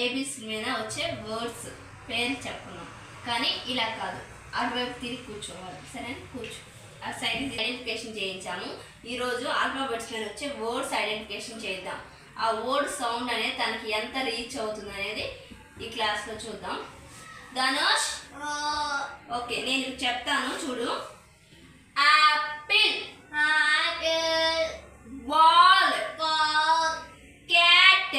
ABC మీద వచ్చే words పేరు చెప్పుకున్నాం. కానీ ఇలా కాదు, అటువైపు తిరిగి కూర్చోవాలి. సరే, కూర్చో. ఆ సైడ్ ఐడెంటిఫికేషన్ చేయించాము. ఈరోజు ఆల్ఫాబెట్స్ మీద వచ్చే వర్డ్స్ ఐడెంటిఫికేషన్ చేద్దాం. ఆ వర్డ్ సౌండ్ అనేది తనకి ఎంత రీచ్ అవుతుంది అనేది ఈ క్లాస్లో చూద్దాం. ధనుష్, ఓకే, నేను చెప్తాను చూడు. Apple, ball, cat,